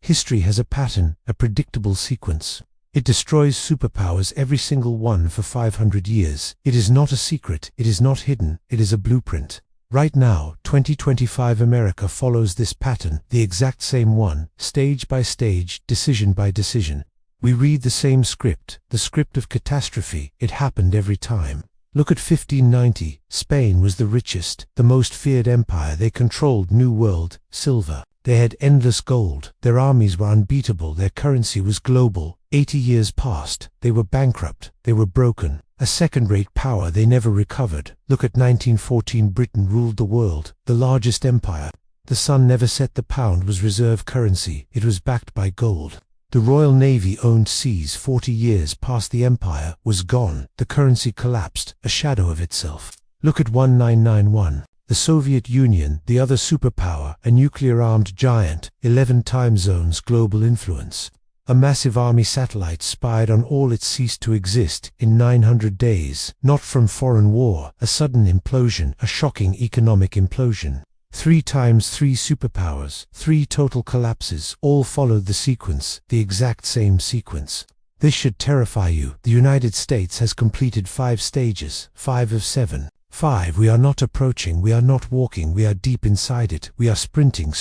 History has a pattern, a predictable sequence. It destroys superpowers, every single one, for 500 years. It is not a secret, it is not hidden, it is a blueprint. Right now, 2025 America follows this pattern, the exact same one, stage by stage, decision by decision. We read the same script, the script of catastrophe. It happened every time. Look at 1590. Spain was the richest, the most feared empire. They controlled New World, silver. They had endless gold. Their armies were unbeatable. Their currency was global. 80 years passed. They were bankrupt. They were broken. A second-rate power. They never recovered. Look at 1914. Britain ruled the world, the largest empire. The sun never set. The pound was reserve currency. It was backed by gold. The Royal Navy owned seas. 40 years past, the empire was gone. The currency collapsed, a shadow of itself. Look at 1991. The Soviet Union, the other superpower, a nuclear-armed giant, 11 time zones, global influence. A massive army satellite spied on all. It ceased to exist in 900 days, not from foreign war, a sudden implosion, a shocking economic implosion. 3 times 3 superpowers, 3 total collapses, all followed the sequence, the exact same sequence. This should terrify you. The United States has completed 5 stages, 5 of 7. 5. We are not approaching, we are not walking, we are deep inside it. We are sprinting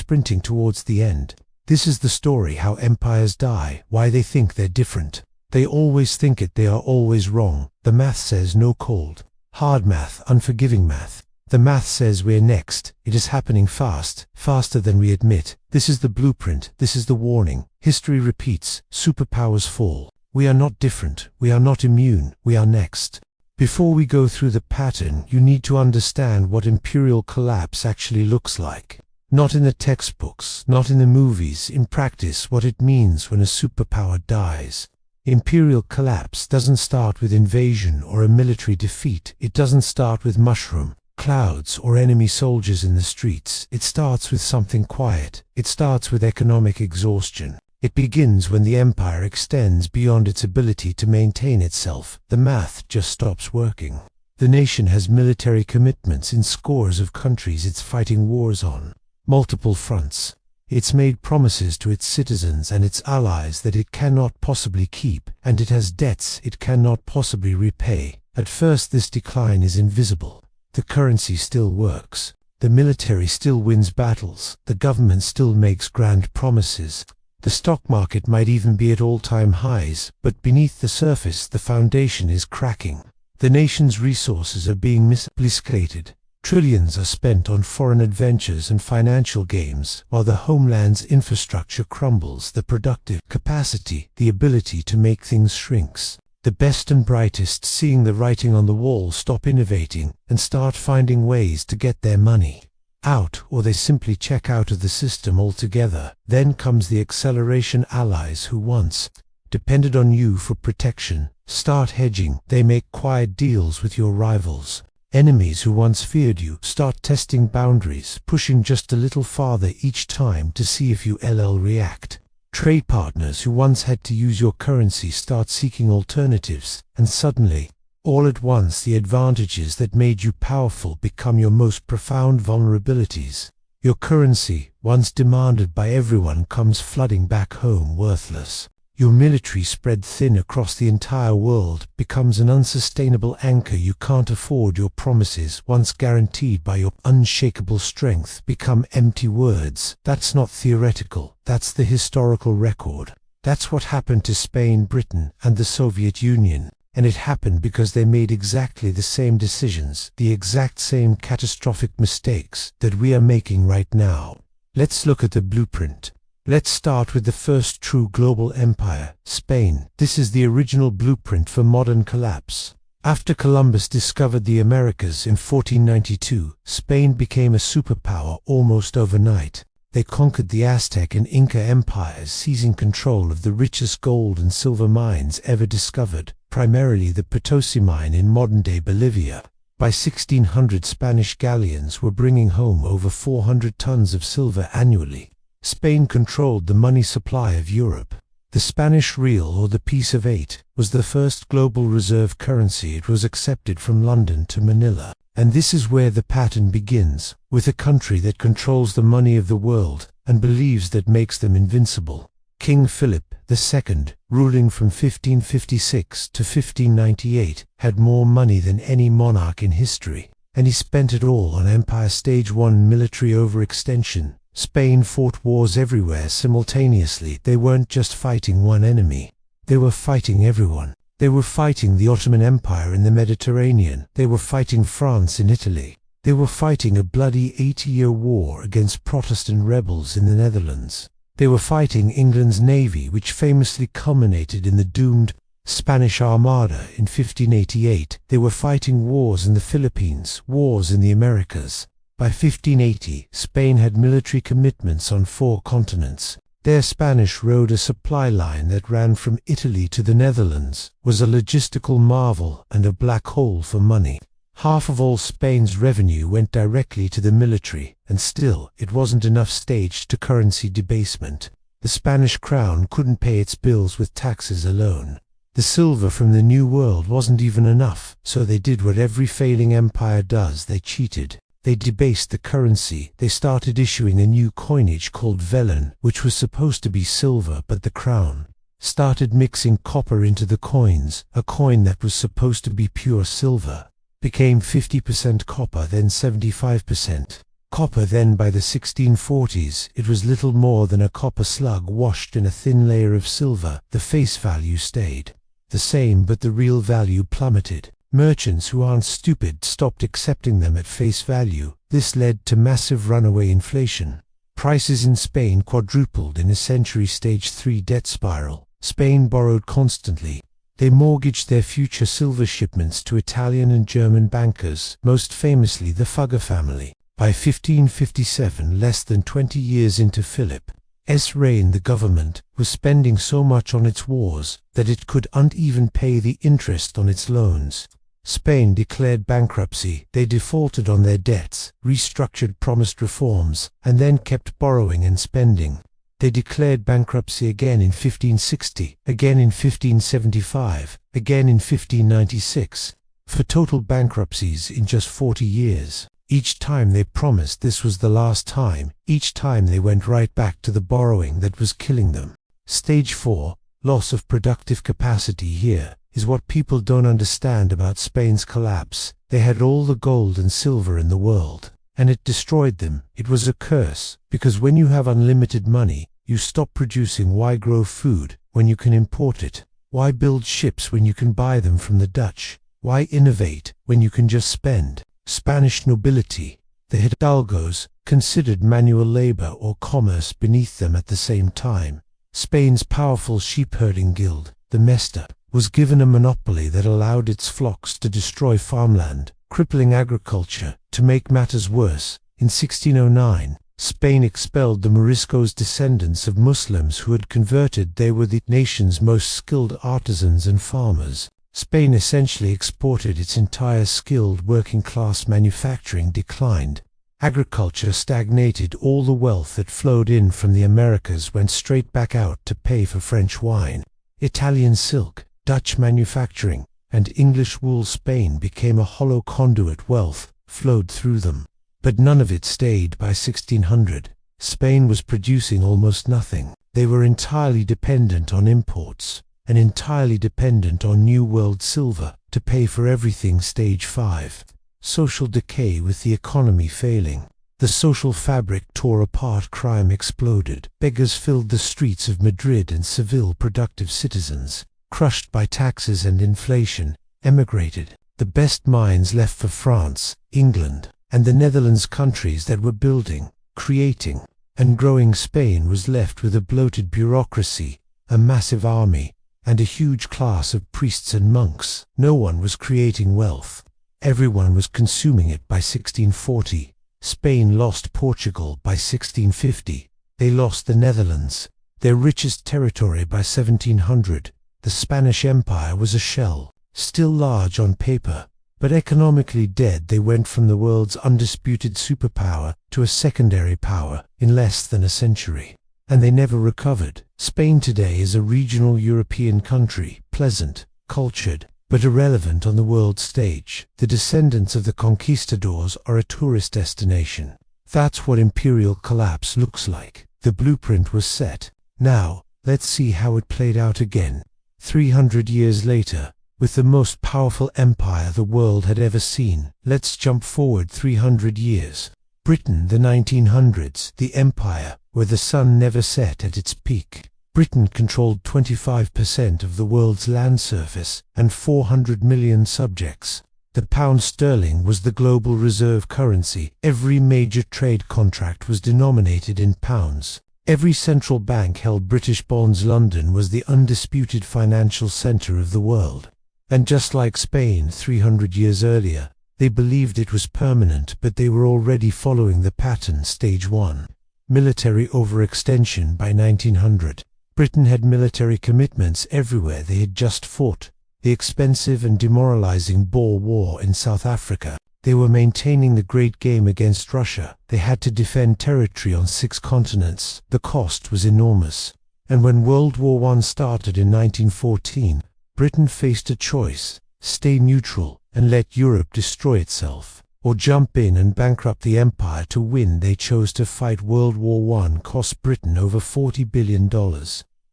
towards the end. This is the story how empires die, why they think they're different. They always think it, they are always wrong. The math says no cold, hard math, unforgiving math. The math says we're next. It is happening fast, faster than we admit. This is the blueprint, this is the warning. History repeats, superpowers fall. We are not different, we are not immune, we are next. Before we go through the pattern, you need to understand what imperial collapse actually looks like. Not in the textbooks, not in the movies, in practice, what it means when a superpower dies. Imperial collapse doesn't start with invasion or a military defeat. It doesn't start with mushroom clouds or enemy soldiers in the streets. It starts with something quiet. It starts with economic exhaustion. It begins when the empire extends beyond its ability to maintain itself. The math just stops working. The nation has military commitments in scores of countries it's fighting wars on. Multiple fronts. It's made promises to its citizens and its allies that it cannot possibly keep, and it has debts it cannot possibly repay. At first this decline is invisible. The currency still works. The military still wins battles. The government still makes grand promises. The stock market might even be at all-time highs, but beneath the surface the foundation is cracking. The nation's resources are being misapplied. Trillions are spent on foreign adventures and financial games, while the homeland's infrastructure crumbles. The productive capacity, the ability to make things, shrinks. The best and brightest, seeing the writing on the wall, stop innovating and start finding ways to get their money out, or they simply check out of the system altogether. Then comes the acceleration. Allies who once depended on you for protection start hedging. They make quiet deals with your rivals. Enemies who once feared you start testing boundaries, pushing just a little farther each time to see if you react. Trade partners who once had to use your currency start seeking alternatives, and suddenly, all at once, the advantages that made you powerful become your most profound vulnerabilities. Your currency, once demanded by everyone, comes flooding back home worthless. Your military, spread thin across the entire world, becomes an unsustainable anchor you can't afford. Your promises, once guaranteed by your unshakable strength, become empty words. That's not theoretical, that's the historical record. That's what happened to Spain, Britain, and the Soviet Union. And it happened because they made exactly the same decisions, the exact same catastrophic mistakes that we are making right now. Let's look at the blueprint. Let's start with the first true global empire, Spain. This is the original blueprint for modern collapse. After Columbus discovered the Americas in 1492, Spain became a superpower almost overnight. They conquered the Aztec and Inca empires, seizing control of the richest gold and silver mines ever discovered, primarily the Potosi mine in modern-day Bolivia. By 1600, Spanish galleons were bringing home over 400 tons of silver annually. Spain controlled the money supply of Europe. The Spanish real, or the piece of 8, was the first global reserve currency. It was accepted from London to Manila. And this is where the pattern begins, with a country that controls the money of the world and believes that makes them invincible. King Philip II, ruling from 1556 to 1598, had more money than any monarch in history, and he spent it all on Empire Stage 1 military overextension. Spain fought wars everywhere simultaneously. They weren't just fighting one enemy. They were fighting everyone. They were fighting the Ottoman Empire in the Mediterranean. They were fighting France in Italy. They were fighting a bloody 80-year war against Protestant rebels in the Netherlands. They were fighting England's navy, which famously culminated in the doomed Spanish Armada in 1588. They were fighting wars in the Philippines, wars in the Americas. By 1580, Spain had military commitments on 4 continents. Their Spanish road, a supply line that ran from Italy to the Netherlands, was a logistical marvel and a black hole for money. Half of all Spain's revenue went directly to the military, and still, it wasn't enough staged to currency debasement. The Spanish crown couldn't pay its bills with taxes alone. The silver from the New World wasn't even enough, so they did what every failing empire does: they cheated. They debased the currency. They started issuing a new coinage called vellon, which was supposed to be silver, but the crown started mixing copper into the coins. A coin that was supposed to be pure silver became 50% copper, then 75% copper. Then by the 1640s, it was little more than a copper slug washed in a thin layer of silver. The face value stayed the same, but the real value plummeted. Merchants who aren't stupid stopped accepting them at face value. This led to massive runaway inflation. Prices in Spain quadrupled in a century stage 3 debt spiral. Spain borrowed constantly. They mortgaged their future silver shipments to Italian and German bankers, most famously the Fugger family. By 1557, less than 20 years into Philip's reign, the government was spending so much on its wars that it couldn't even pay the interest on its loans. Spain declared bankruptcy. They defaulted on their debts, restructured promised reforms, and then kept borrowing and spending. They declared bankruptcy again in 1560, again in 1575, again in 1596, for total bankruptcies in just 40 years. Each time they promised this was the last time. Each time they went right back to the borrowing that was killing them. Stage 4, loss of productive capacity. Here is what people don't understand about Spain's collapse. They had all the gold and silver in the world, and it destroyed them. It was a curse, because when you have unlimited money, you stop producing. Why grow food when you can import it? Why build ships when you can buy them from the Dutch? Why innovate when you can just spend? Spanish nobility, the hidalgos, considered manual labor or commerce beneath them at the same time. Spain's powerful sheep-herding guild, the Mesta, was given a monopoly that allowed its flocks to destroy farmland, crippling agriculture. To make matters worse, in 1609, Spain expelled the Moriscos, descendants of Muslims who had converted. They were the nation's most skilled artisans and farmers. Spain essentially exported its entire skilled working-class. Manufacturing declined. Agriculture stagnated. All the wealth that flowed in from the Americas went straight back out to pay for French wine, Italian silk, Dutch manufacturing, and English wool. Spain became a hollow conduit. Wealth flowed through them, but none of it stayed. By 1600, Spain was producing almost nothing. They were entirely dependent on imports, and entirely dependent on New World silver to pay for everything. Stage 5, social decay. With the economy failing, the social fabric tore apart. Crime exploded. Beggars filled the streets of Madrid, and Seville. Productive citizens, crushed by taxes and inflation, emigrated. The best minds left for France, England, and the Netherlands, countries that were building, creating, and growing. Spain was left with a bloated bureaucracy, a massive army, and a huge class of priests and monks. No one was creating wealth. Everyone was consuming it. By 1640, Spain lost Portugal. By 1650, they lost the Netherlands, their richest territory. By 1700, the Spanish Empire was a shell, still large on paper, but economically dead. They went from the world's undisputed superpower to a secondary power in less than a century, and they never recovered. Spain today is a regional European country, pleasant, cultured, but irrelevant on the world stage. The descendants of the conquistadors are a tourist destination. That's what imperial collapse looks like. The blueprint was set. Now, Let's see how it played out again. 300 years later, with the most powerful empire the world had ever seen. Let's jump forward 300 years. Britain, the 1900s, the empire where the sun never set at its peak. Britain controlled 25% of the world's land surface and 400 million subjects. The pound sterling was the global reserve currency. Every major trade contract was denominated in pounds. Every central bank held British bonds. London was the undisputed financial center of the world. And just like Spain 300 years earlier, they believed it was permanent, but they were already following the pattern. Stage 1. Military overextension. By 1900, Britain had military commitments everywhere. They had just fought the expensive and demoralizing Boer War in South Africa. They were maintaining the Great Game against Russia. They had to defend territory on 6 continents. The cost was enormous. And when World War I started in 1914, Britain faced a choice: stay neutral and let Europe destroy itself, or jump in and bankrupt the empire to win. They chose to fight. World War I cost Britain over $40 billion.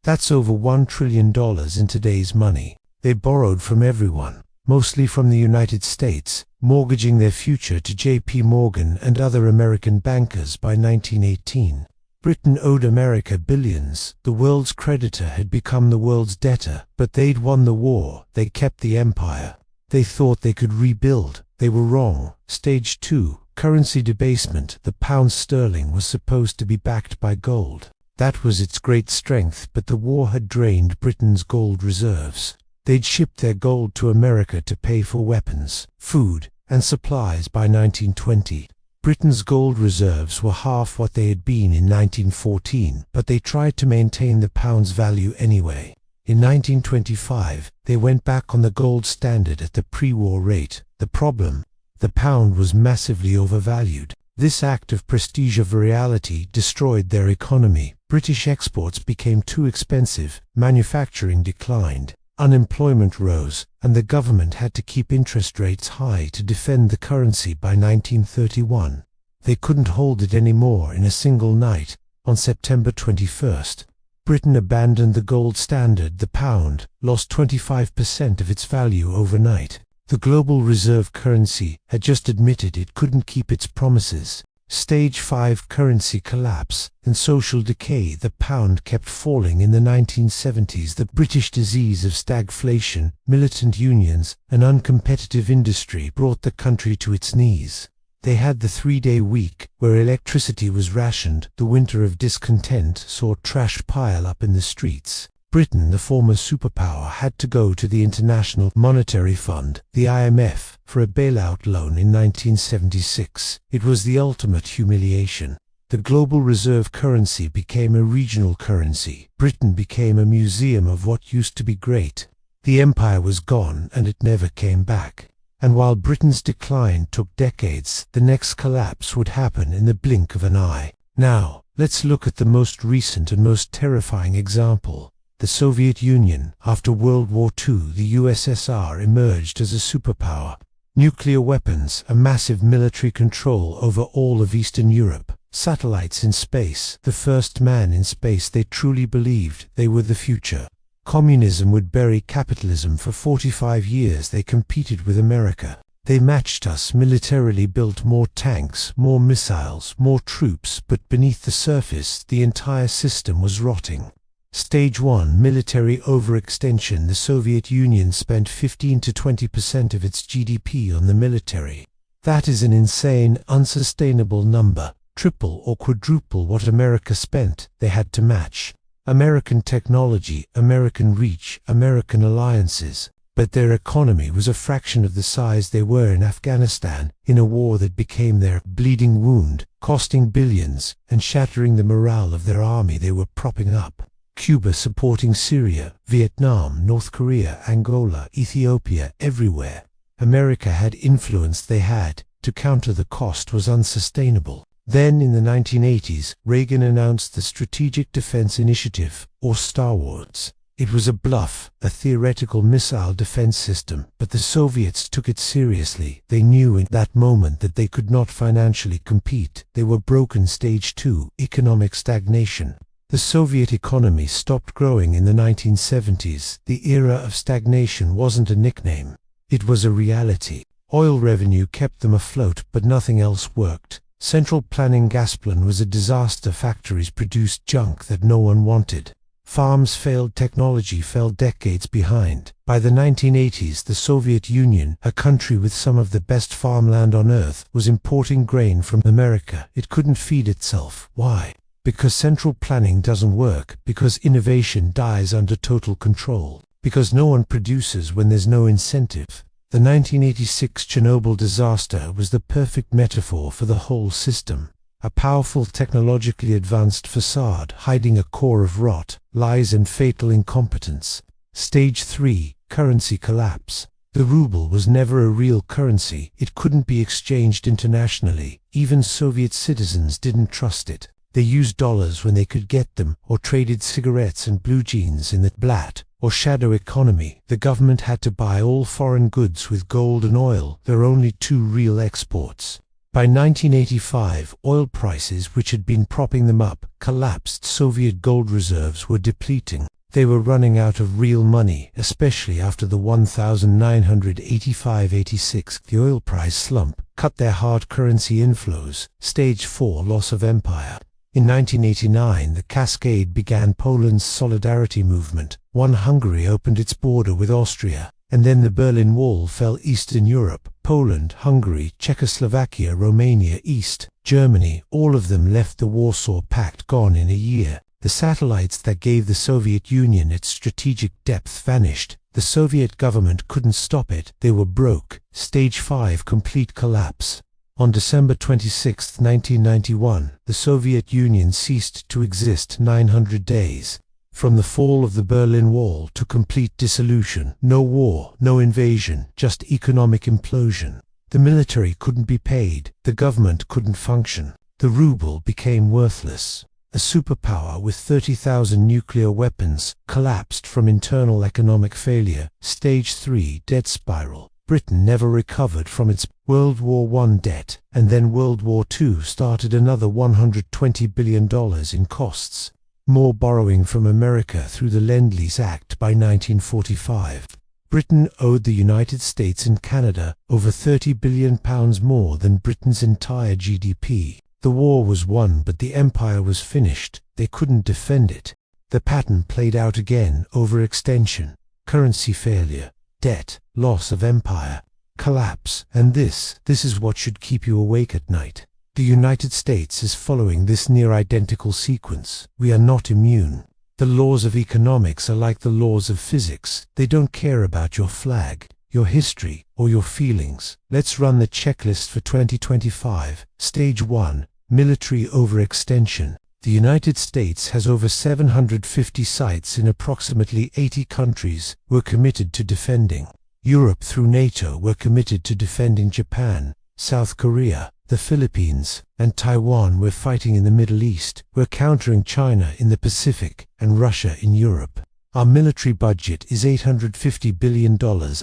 That's over $1 trillion in today's money. They borrowed from everyone, mostly from the United States, mortgaging their future to J.P. Morgan and other American bankers. By 1918, Britain owed America billions. The world's creditor had become the world's debtor, but they'd won the war. They kept the empire. They thought they could rebuild. They were wrong. Stage 2. Currency debasement. The pound sterling was supposed to be backed by gold. That was its great strength, but the war had drained Britain's gold reserves. They'd shipped their gold to America to pay for weapons, food, and supplies. By 1920, Britain's gold reserves were half what they had been in 1914, but they tried to maintain the pound's value anyway. In 1925, they went back on the gold standard at the pre-war rate. The problem: the pound was massively overvalued. This act of prestige of reality destroyed their economy. British exports became too expensive, manufacturing declined, unemployment rose, and the government had to keep interest rates high to defend the currency. By 1931, they couldn't hold it anymore. In a single night, on September 21st, Britain abandoned the gold standard. The pound lost 25% of its value overnight. The global reserve currency had just admitted it couldn't keep its promises. Stage 5. Currency collapse and social decay. The pound kept falling. In the 1970s, the British disease of stagflation, militant unions, and uncompetitive industry brought the country to its knees. They had the 3-day week, where electricity was rationed. The winter of discontent saw trash pile up in the streets. Britain, the former superpower, had to go to the International Monetary Fund, the IMF, for a bailout loan in 1976. It was the ultimate humiliation. The global reserve currency became a regional currency. Britain became a museum of what used to be great. The empire was gone, and it never came back. And while Britain's decline took decades, the next collapse would happen in the blink of an eye. Now, let's look at the most recent and most terrifying example: the Soviet Union. After World War II, the USSR emerged as a superpower. Nuclear weapons, a massive military control over all of Eastern Europe, satellites in space, the first man in space. They truly believed they were the future. Communism would bury capitalism. For 45 years they competed with America. They matched us militarily, built more tanks, more missiles, more troops, but beneath the surface the entire system was rotting. Stage 1. Military overextension. The Soviet Union spent 15 to 20% of its GDP on the military. That is an insane, unsustainable number. Triple or quadruple what America spent. They had to match. American technology, American reach, American alliances. But their economy was a fraction of the size they were in Afghanistan, in a war that became their bleeding wound, costing billions and shattering the morale of their army they were propping up. Cuba supporting Syria, Vietnam, North Korea, Angola, Ethiopia, everywhere. America had influence. They had to counter. The cost was unsustainable. Then in the 1980s, Reagan announced the Strategic Defense Initiative, or Star Wars. It was a bluff, a theoretical missile defense system, but the Soviets took it seriously. They knew in that moment that they could not financially compete. They were broken. Stage 2. Economic stagnation. The Soviet economy stopped growing in the 1970s. The era of stagnation wasn't a nickname. It was a reality. Oil revenue kept them afloat, but nothing else worked. Central planning Gazprom was a disaster. Factories produced junk that no one wanted. Farms failed. Technology fell decades behind. By the 1980s, the Soviet Union, a country with some of the best farmland on earth, was importing grain from America. It couldn't feed itself. Why? Because central planning doesn't work, because innovation dies under total control, because no one produces when there's no incentive. The 1986 Chernobyl disaster was the perfect metaphor for the whole system. A powerful, technologically advanced facade hiding a core of rot, lies and fatal incompetence. Stage 3, currency collapse. The ruble was never a real currency. It couldn't be exchanged internationally. Even Soviet citizens didn't trust it. They used dollars when they could get them, or traded cigarettes and blue jeans in the black or shadow economy. The government had to buy all foreign goods with gold and oil. There were only two real exports. By 1985, oil prices, which had been propping them up, collapsed. Soviet gold reserves were depleting. They were running out of real money, especially after the 1985-86. The oil price slump cut their hard currency inflows. Stage 4, loss of empire. In 1989, the cascade began. Poland's solidarity movement. Hungary opened its border with Austria, and then the Berlin Wall fell. Eastern Europe, Poland, Hungary, Czechoslovakia, Romania, East Germany, all of them left the Warsaw Pact. Gone in a year. The satellites that gave the Soviet Union its strategic depth vanished. The Soviet government couldn't stop it. They were broke. Stage 5, complete collapse. On December 26, 1991, the Soviet Union ceased to exist. 900 days. From the fall of the Berlin Wall to complete dissolution. No war, no invasion, just economic implosion. The military couldn't be paid. The government couldn't function. The ruble became worthless. A superpower with 30,000 nuclear weapons collapsed from internal economic failure. Stage 3, debt spiral. Britain never recovered from its World War I debt, and then World War II started. Another $120 billion in costs. More borrowing from America through the Lend-Lease Act. By 1945, Britain owed the United States and Canada over £30 billion more than Britain's entire GDP. The war was won, but the empire was finished. They couldn't defend it. The pattern played out again. Overextension, currency failure, debt, loss of empire, collapse. And this is what should keep you awake at night. The United States is following this near-identical sequence. We are not immune. The laws of economics are like the laws of physics. They don't care about your flag, your history, or your feelings. Let's run the checklist for 2025. Stage 1, military overextension. The United States has over 750 sites in approximately 80 countries. We're committed to defending. Europe through NATO, we're committed to defending Japan, South Korea, the Philippines, and Taiwan. We're fighting in the Middle East. We're countering China in the Pacific and Russia in Europe. Our military budget is $850 billion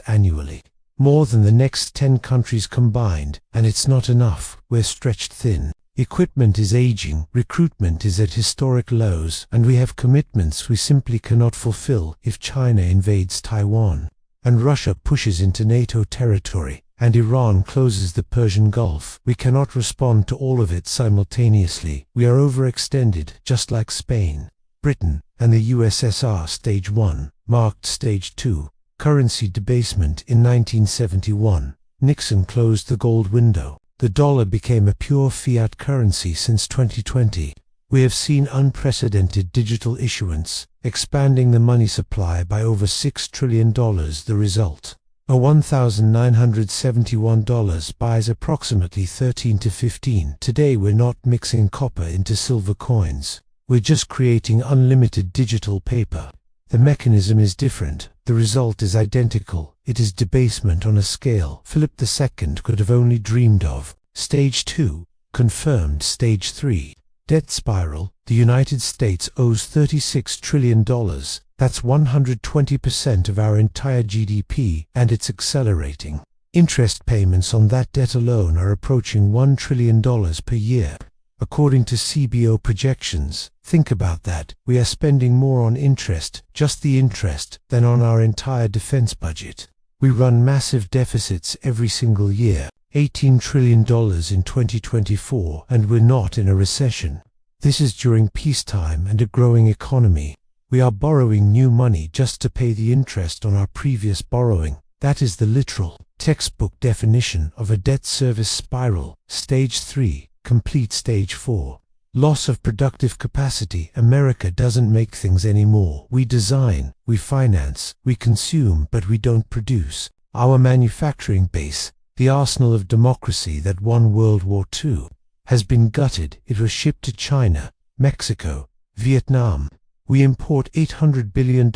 annually, more than the next 10 countries combined, and it's not enough. We're stretched thin. Equipment is aging, recruitment is at historic lows, and we have commitments we simply cannot fulfill. If China invades Taiwan, and Russia pushes into NATO territory, and Iran closes the Persian Gulf, we cannot respond to all of it simultaneously. We are overextended, just like Spain, Britain, and the USSR. Stage 1, marked Stage 2, currency debasement. In 1971, Nixon closed the gold window. The dollar became a pure fiat currency. Since 2020, we have seen unprecedented digital issuance, expanding the money supply by over $6 trillion. The result? A $1,971 buys approximately 13 to 15. Today we're not mixing copper into silver coins. We're just creating unlimited digital paper. The mechanism is different. The result is identical. It is debasement on a scale Philip II could have only dreamed of. Stage 2, confirmed. Stage 3, debt spiral. The United States owes $36 trillion. That's 120% of our entire GDP, and it's accelerating. Interest payments on that debt alone are approaching $1 trillion per year. according to CBO projections. Think about that. We are spending more on interest, just the interest, than on our entire defense budget. We run massive deficits every single year, $18 trillion in 2024, and we're not in a recession. This is during peacetime and a growing economy. We are borrowing new money just to pay the interest on our previous borrowing. That is the literal, textbook definition of a debt service spiral. Stage 3, complete stage 4. Loss of productive capacity. America doesn't make things anymore. We design, we finance, we consume, but we don't produce. Our manufacturing base, the arsenal of democracy that won World War II, has been gutted. It was shipped to China, Mexico, Vietnam. We import $800 billion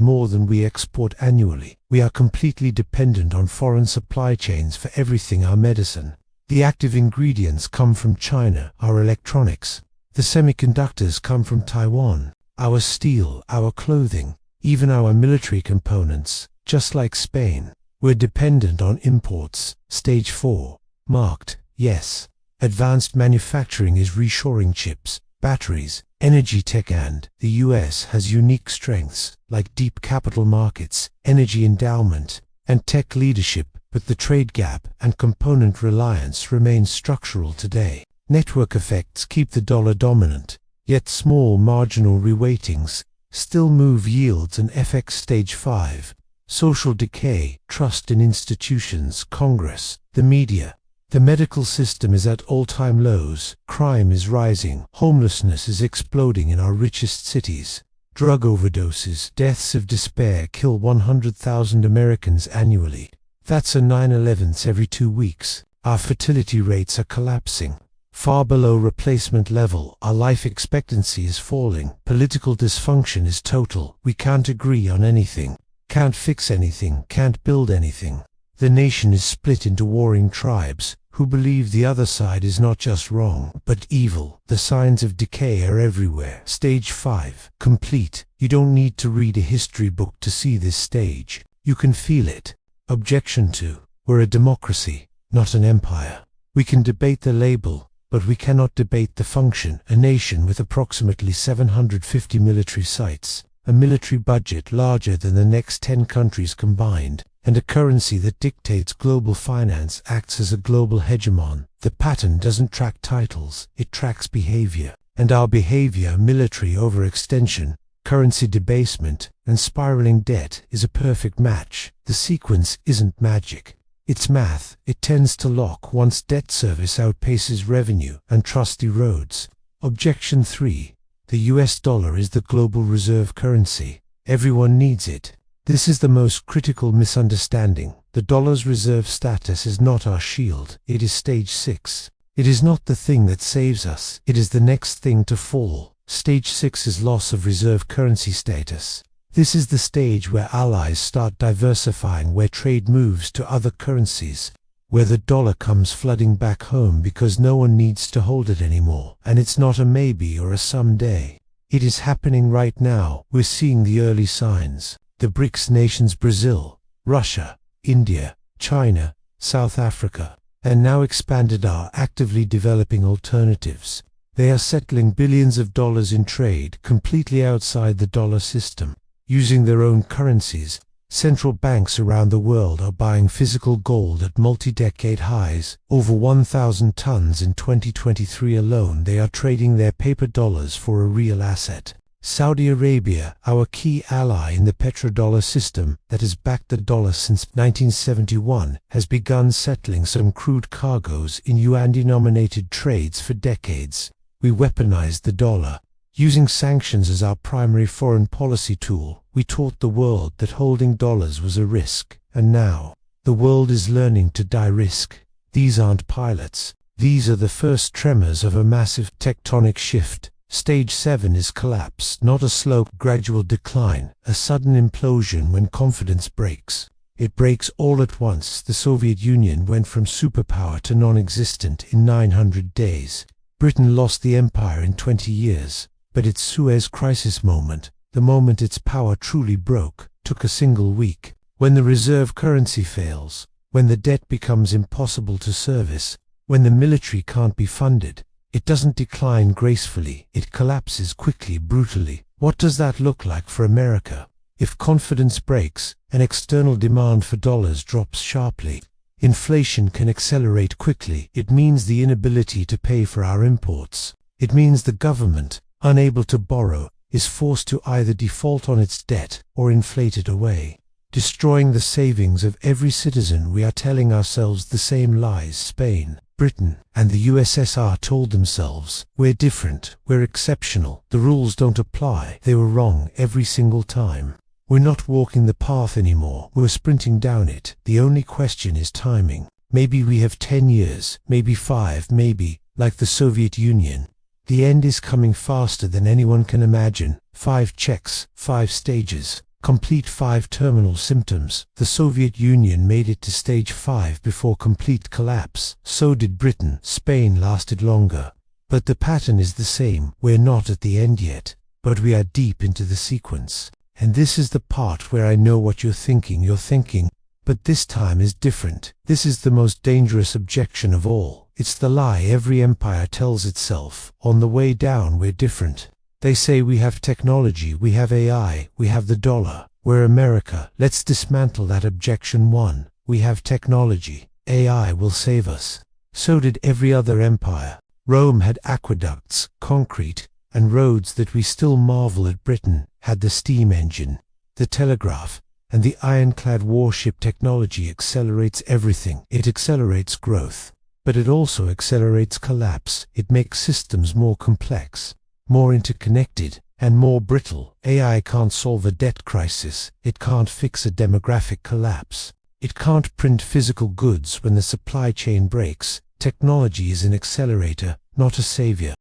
more than we export annually. We are completely dependent on foreign supply chains for everything. Our medicine. The active ingredients come from China, our electronics. The semiconductors come from Taiwan. Our steel, our clothing, even our military components, just like Spain. We're dependent on imports. Stage 4. Marked, yes. Advanced manufacturing is reshoring chips, batteries, energy tech, and the US has unique strengths like deep capital markets, energy endowment, and tech leadership, but the trade gap and component reliance remain structural today. Network effects keep the dollar dominant, yet small marginal reweightings still move yields and FX. Stage 5. Social decay, trust in institutions, Congress, the media. The medical system is at all-time lows, crime is rising, homelessness is exploding in our richest cities. Drug overdoses, deaths of despair kill 100,000 Americans annually. That's a 9/11 every 2 weeks. Our fertility rates are collapsing. Far below replacement level, our life expectancy is falling. Political dysfunction is total. We can't agree on anything, can't fix anything, can't build anything. The nation is split into warring tribes, who believe the other side is not just wrong, but evil. The signs of decay are everywhere. Stage 5. Complete. You don't need to read a history book to see this stage. You can feel it. Objection 2. We're a democracy, not an empire. We can debate the label, but we cannot debate the function. A nation with approximately 750 military sites, a military budget larger than the next 10 countries combined, and a currency that dictates global finance, acts as a global hegemon. The pattern doesn't track titles, it tracks behavior. And our behavior, military overextension, currency debasement, and spiraling debt, is a perfect match. The sequence isn't magic. It's math. It tends to lock once debt service outpaces revenue and trust erodes. Objection 3. The US dollar is the global reserve currency. Everyone needs it. This is the most critical misunderstanding. The dollar's reserve status is not our shield. It is stage 6. It is not the thing that saves us. It is the next thing to fall. Stage 6 is loss of reserve currency status. This is the stage where allies start diversifying, where trade moves to other currencies, where the dollar comes flooding back home because no one needs to hold it anymore. And it's not a maybe or a someday. It is happening right now. We're seeing the early signs. The BRICS nations, Brazil, Russia, India, China, South Africa, and now expanded, are actively developing alternatives. They are settling billions of dollars in trade completely outside the dollar system, using their own currencies. Central banks around the world are buying physical gold at multi-decade highs, over 1,000 tons in 2023 alone. They are trading their paper dollars for a real asset. Saudi Arabia, our key ally in the petrodollar system that has backed the dollar since 1971, has begun settling some crude cargoes in yuan-denominated trades for decades. We weaponized the dollar. Using sanctions as our primary foreign policy tool, we taught the world that holding dollars was a risk, and now, the world is learning to die risk. These aren't pilots. These are the first tremors of a massive tectonic shift. Stage 7 is collapse, not a slow, gradual decline, a sudden implosion when confidence breaks. It breaks all at once. The Soviet Union went from superpower to non-existent in 900 days. Britain lost the empire in 20 years, but its Suez Crisis moment, the moment its power truly broke, took a single week. When the reserve currency fails, when the debt becomes impossible to service, when the military can't be funded, It doesn't decline gracefully, it collapses quickly, brutally. What does that look like for America? If confidence breaks, an external demand for dollars drops sharply. Inflation can accelerate quickly. It means the inability to pay for our imports. It means the government, unable to borrow, is forced to either default on its debt or inflate it away. Destroying the savings of every citizen, we are telling ourselves the same lies Spain, Britain, and the USSR told themselves. We're different, we're exceptional, the rules don't apply. They were wrong every single time. We're not walking the path anymore, we're sprinting down it. The only question is timing. Maybe we have 10 years, maybe 5, maybe, like the Soviet Union. The end is coming faster than anyone can imagine. 5 checks, 5 stages, complete 5 terminal symptoms. The Soviet Union made it to stage 5 before complete collapse. So did Britain. Spain lasted longer. But the pattern is the same. We're not at the end yet, but we are deep into the sequence. And this is the part where I know what you're thinking. You're thinking, but this time is different. This is the most dangerous objection of all. It's the lie every empire tells itself. On the way down, we're different. They say we have technology, we have AI, we have the dollar. We're America. Let's dismantle that objection. 1. We have technology. AI will save us. So did every other empire. Rome had aqueducts, concrete, and roads that we still marvel at. Britain had the steam engine, the telegraph, and the ironclad warship. Technology accelerates everything. It accelerates growth, but it also accelerates collapse. It makes systems more complex, more interconnected, and more brittle. AI can't solve a debt crisis. It can't fix a demographic collapse. It can't print physical goods when the supply chain breaks. Technology is an accelerator, not a savior.